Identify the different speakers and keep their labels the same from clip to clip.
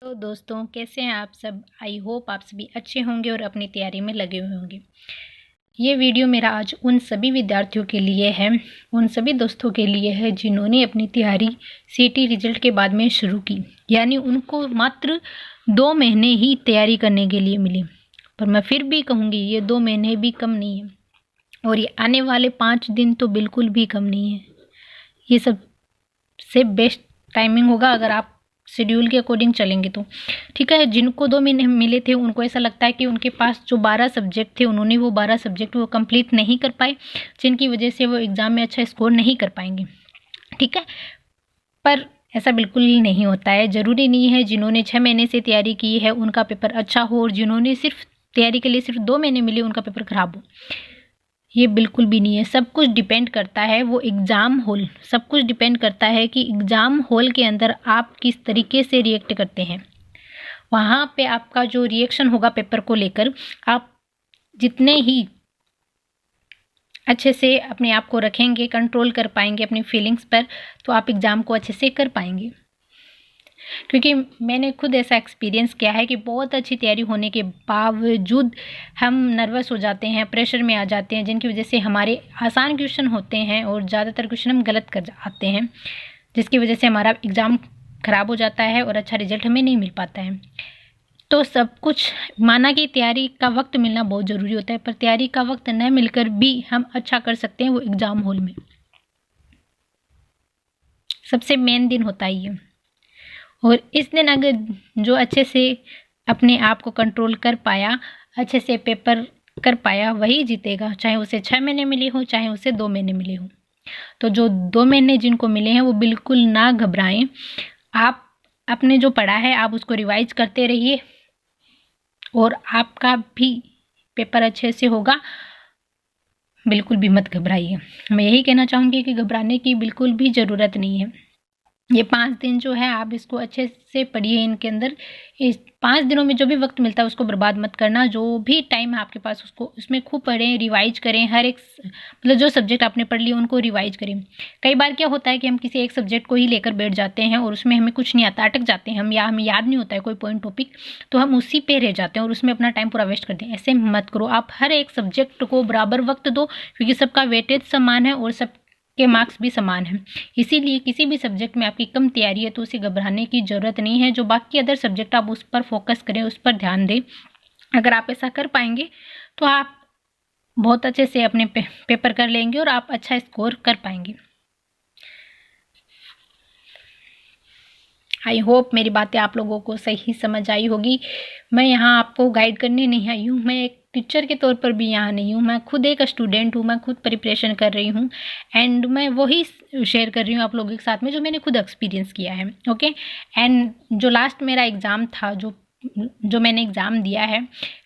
Speaker 1: तो दोस्तों, कैसे हैं आप सब। आई होप आप सभी अच्छे होंगे और अपनी तैयारी में लगे हुए होंगे। ये वीडियो मेरा आज उन सभी विद्यार्थियों के लिए है, उन सभी दोस्तों के लिए है जिन्होंने अपनी तैयारी सीटी रिजल्ट के बाद में शुरू की, यानी उनको मात्र 2 महीने ही तैयारी करने के लिए मिली। पर मैं फिर भी कहूँगी, ये 2 महीने भी कम नहीं है और ये आने वाले 5 दिन तो बिल्कुल भी कम नहीं है। ये सबसे बेस्ट टाइमिंग होगा अगर आप शेड्यूल के अकॉर्डिंग चलेंगे तो। ठीक है, जिनको 2 महीने मिले थे उनको ऐसा लगता है कि उनके पास जो 12 सब्जेक्ट थे उन्होंने वो 12 सब्जेक्ट वो कंप्लीट नहीं कर पाए, जिनकी वजह से वो एग्ज़ाम में अच्छा स्कोर नहीं कर पाएंगे। ठीक है, पर ऐसा बिल्कुल नहीं होता है। ज़रूरी नहीं है जिन्होंने 6 महीने से तैयारी की है उनका पेपर अच्छा हो और जिन्होंने सिर्फ तैयारी के लिए सिर्फ 2 महीने मिले उनका पेपर खराब हो। ये बिल्कुल भी नहीं है। सब कुछ डिपेंड करता है वो एग्ज़ाम हॉल, सब कुछ डिपेंड करता है कि एग्ज़ाम हॉल के अंदर आप किस तरीके से रिएक्ट करते हैं। वहाँ पे आपका जो रिएक्शन होगा पेपर को लेकर, आप जितने ही अच्छे से अपने आप को रखेंगे, कंट्रोल कर पाएंगे अपनी फीलिंग्स पर, तो आप एग्ज़ाम को अच्छे से कर पाएंगे। क्योंकि मैंने खुद ऐसा एक्सपीरियंस किया है कि बहुत अच्छी तैयारी होने के बावजूद हम नर्वस हो जाते हैं, प्रेशर में आ जाते हैं, जिनकी वजह से हमारे आसान क्वेश्चन होते हैं और ज़्यादातर क्वेश्चन हम गलत कर आते हैं, जिसकी वजह से हमारा एग्ज़ाम ख़राब हो जाता है और अच्छा रिजल्ट हमें नहीं मिल पाता है। तो सब कुछ माना कि तैयारी का वक्त मिलना बहुत ज़रूरी होता है, पर तैयारी का वक्त न मिलकर भी हम अच्छा कर सकते हैं वो एग्ज़ाम हॉल में। सबसे मेन दिन होता है ये। और इस दिन अगर जो अच्छे से अपने आप को कंट्रोल कर पाया, अच्छे से पेपर कर पाया, वही जीतेगा, चाहे उसे 6 महीने मिले हो चाहे उसे 2 महीने मिले हो। तो जो 2 महीने जिनको मिले हैं वो बिल्कुल ना घबराएं। आप अपने जो पढ़ा है आप उसको रिवाइज करते रहिए और आपका भी पेपर अच्छे से होगा। बिल्कुल भी मत घबराइए। मैं यही कहना चाहूँगी कि घबराने की बिल्कुल भी ज़रूरत नहीं है। ये 5 दिन जो है आप इसको अच्छे से पढ़िए। इनके अंदर इस 5 दिनों में जो भी वक्त मिलता है उसको बर्बाद मत करना। जो भी टाइम है आपके पास उसको उसमें खूब पढ़ें, रिवाइज करें। हर एक मतलब जो सब्जेक्ट आपने पढ़ लिए उनको रिवाइज करें। कई बार क्या होता है कि हम किसी एक सब्जेक्ट को ही लेकर बैठ जाते हैं और उसमें हमें कुछ नहीं आता, अटक जाते हैं हम, या हमें याद नहीं होता है कोई पॉइंट टॉपिक, तो हम उसी पे रह जाते हैं और उसमें अपना टाइम पूरा वेस्ट करते हैं। ऐसे मत करो। आप हर एक सब्जेक्ट को बराबर वक्त दो, क्योंकि सबका वेटेज समान है और सब के मार्क्स भी समान हैं। इसीलिए किसी भी सब्जेक्ट में आपकी कम तैयारी है तो उसे घबराने की ज़रूरत नहीं है। जो बाकी अदर सब्जेक्ट आप उस पर फोकस करें, उस पर ध्यान दें। अगर आप ऐसा कर पाएंगे तो आप बहुत अच्छे से अपने पेपर कर लेंगे और आप अच्छा स्कोर कर पाएंगे। आई होप मेरी बातें आप लोगों को सही समझ आई होगी। मैं यहाँ आपको गाइड करने नहीं आई हूँ, मैं एक टीचर के तौर पर भी यहाँ नहीं हूँ। मैं खुद एक स्टूडेंट हूँ, मैं खुद प्रिपरेशन कर रही हूँ एंड मैं वही शेयर कर रही हूँ आप लोगों के साथ में जो मैंने खुद एक्सपीरियंस किया है। ओके, एंड जो लास्ट मेरा एग्ज़ाम था, जो मैंने एग्ज़ाम दिया है,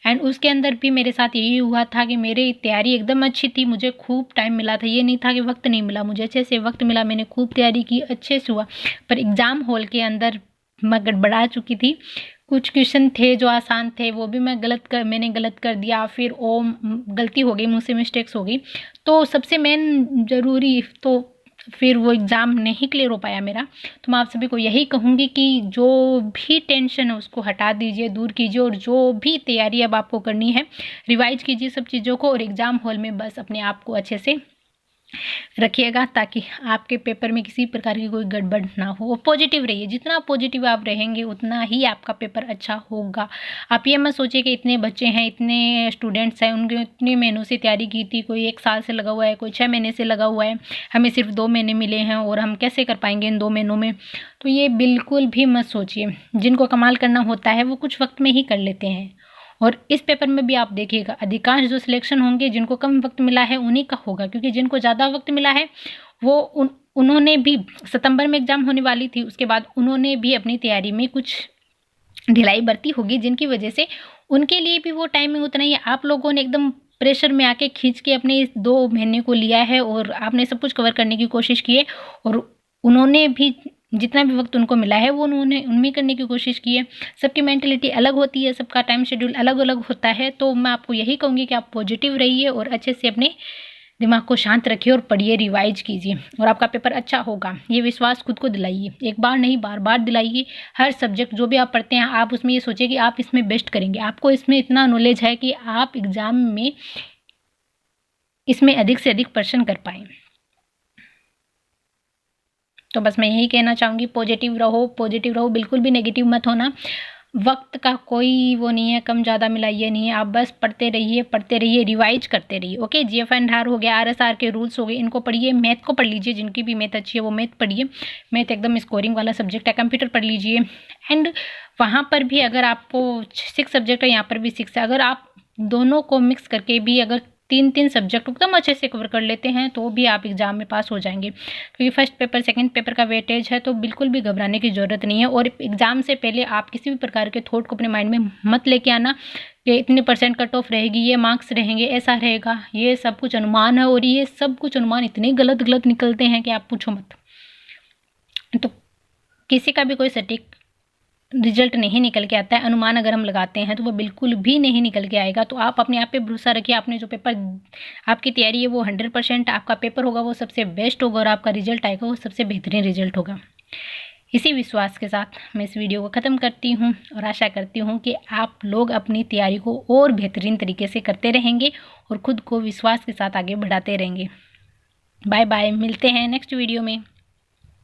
Speaker 1: एंड उसके अंदर भी मेरे साथ यही हुआ था कि मेरी तैयारी एकदम अच्छी थी। मुझे खूब टाइम मिला था, ये नहीं था कि वक्त नहीं मिला, मुझे अच्छे से वक्त मिला, मैंने खूब तैयारी की, अच्छे से हुआ। पर एग्ज़ाम हॉल के अंदर मैं गड़बड़ा चुकी थी। कुछ क्वेश्चन थे जो आसान थे वो भी मैंने गलत कर दिया, फिर ओ गलती हो गई, मुझसे मिस्टेक्स हो गई। तो सबसे मेन ज़रूरी तो फिर वो एग्ज़ाम नहीं क्लियर हो पाया मेरा। तो मैं आप सभी को यही कहूँगी कि जो भी टेंशन है उसको हटा दीजिए, दूर कीजिए, और जो भी तैयारी अब आपको करनी है रिवाइज कीजिए सब चीज़ों को, और एग्ज़ाम हॉल में बस अपने आप को अच्छे से रखिएगा ताकि आपके पेपर में किसी प्रकार की कोई गड़बड़ ना हो। और पॉजिटिव रहिए, जितना पॉजिटिव आप रहेंगे उतना ही आपका पेपर अच्छा होगा। आप ये मत सोचिए कि इतने बच्चे हैं, इतने स्टूडेंट्स हैं, उनके इतने महीनों से तैयारी की थी, कोई 1 साल से लगा हुआ है, कोई 6 महीने से लगा हुआ है, हमें सिर्फ 2 महीने मिले हैं और हम कैसे कर पाएंगे इन 2 महीनों में। तो ये बिल्कुल भी मत सोचिए। जिनको कमाल करना होता है वो कुछ वक्त में ही कर लेते हैं। और इस पेपर में भी आप देखिएगा अधिकांश जो सिलेक्शन होंगे जिनको कम वक्त मिला है उन्हीं का होगा, क्योंकि जिनको ज़्यादा वक्त मिला है वो उन्होंने भी, सितंबर में एग्ज़ाम होने वाली थी, उसके बाद उन्होंने भी अपनी तैयारी में कुछ ढिलाई बरती होगी, जिनकी वजह से उनके लिए भी वो टाइमिंग उतना ही है। आप लोगों ने एकदम प्रेशर में आके खींच के अपने इस 2 महीने को लिया है और आपने सब कुछ कवर करने की कोशिश की है, और उन्होंने भी जितना भी वक्त उनको मिला है वो उन्होंने उनमें करने की कोशिश की है। सबकी मेंटलिटी अलग होती है, सबका टाइम शेड्यूल अलग अलग होता है। तो मैं आपको यही कहूँगी कि आप पॉजिटिव रहिए और अच्छे से अपने दिमाग को शांत रखिए और पढ़िए, रिवाइज कीजिए और आपका पेपर अच्छा होगा। ये विश्वास खुद को दिलाइए, एक बार नहीं बार बार दिलाइए। हर सब्जेक्ट जो भी आप पढ़ते हैं आप उसमें ये सोचिए कि आप इसमें बेस्ट करेंगे। आपको इसमें इतना नॉलेज है कि आप एग्ज़ाम में इसमें अधिक से अधिक पर्सन कर पाएँ। तो बस मैं यही कहना चाहूँगी, पॉजिटिव रहो, बिल्कुल भी नेगेटिव मत होना। वक्त का कोई वो नहीं है, कम ज़्यादा मिलाइए नहीं है, आप बस पढ़ते रहिए, रिवाइज करते रहिए। ओके, GFNR हो गया, RSR के रूल्स हो गए, इनको पढ़िए। मैथ को पढ़ लीजिए, जिनकी भी मैथ अच्छी है वो मैथ पढ़िए। मैथ एकदम स्कोरिंग वाला सब्जेक्ट है। कंप्यूटर पढ़ लीजिए। एंड वहाँ पर भी अगर आपको 6 सब्जेक्ट है, यहाँ पर भी 6 है, अगर आप दोनों को मिक्स करके भी अगर 3 सब्जेक्ट एकदम अच्छे से कवर कर लेते हैं तो भी आप एग्ज़ाम में पास हो जाएंगे। क्योंकि फर्स्ट पेपर सेकंड पेपर का वेटेज है, तो बिल्कुल भी घबराने की ज़रूरत नहीं है। और एग्ज़ाम से पहले आप किसी भी प्रकार के थॉट को अपने माइंड में मत लेके आना कि इतने % कट ऑफ रहेगी, ये मार्क्स रहेंगे, ऐसा रहेगा। ये सब कुछ अनुमान है और ये सब कुछ अनुमान इतने गलत निकलते हैं कि आप पूछो मत। तो किसी का भी कोई सटीक रिजल्ट नहीं निकल के आता है। अनुमान अगर हम लगाते हैं तो वो बिल्कुल भी नहीं निकल के आएगा। तो आप अपने आप पे भरोसा रखिए। आपने जो पेपर, आपकी तैयारी है वो 100% आपका पेपर होगा, वो सबसे बेस्ट होगा और आपका रिजल्ट आएगा वो सबसे बेहतरीन रिजल्ट होगा। इसी विश्वास के साथ मैं इस वीडियो को ख़त्म करती हूँ और आशा करती हूँ कि आप लोग अपनी तैयारी को और बेहतरीन तरीके से करते रहेंगे और ख़ुद को विश्वास के साथ आगे बढ़ाते रहेंगे। बाय बाय, मिलते हैं नेक्स्ट वीडियो में।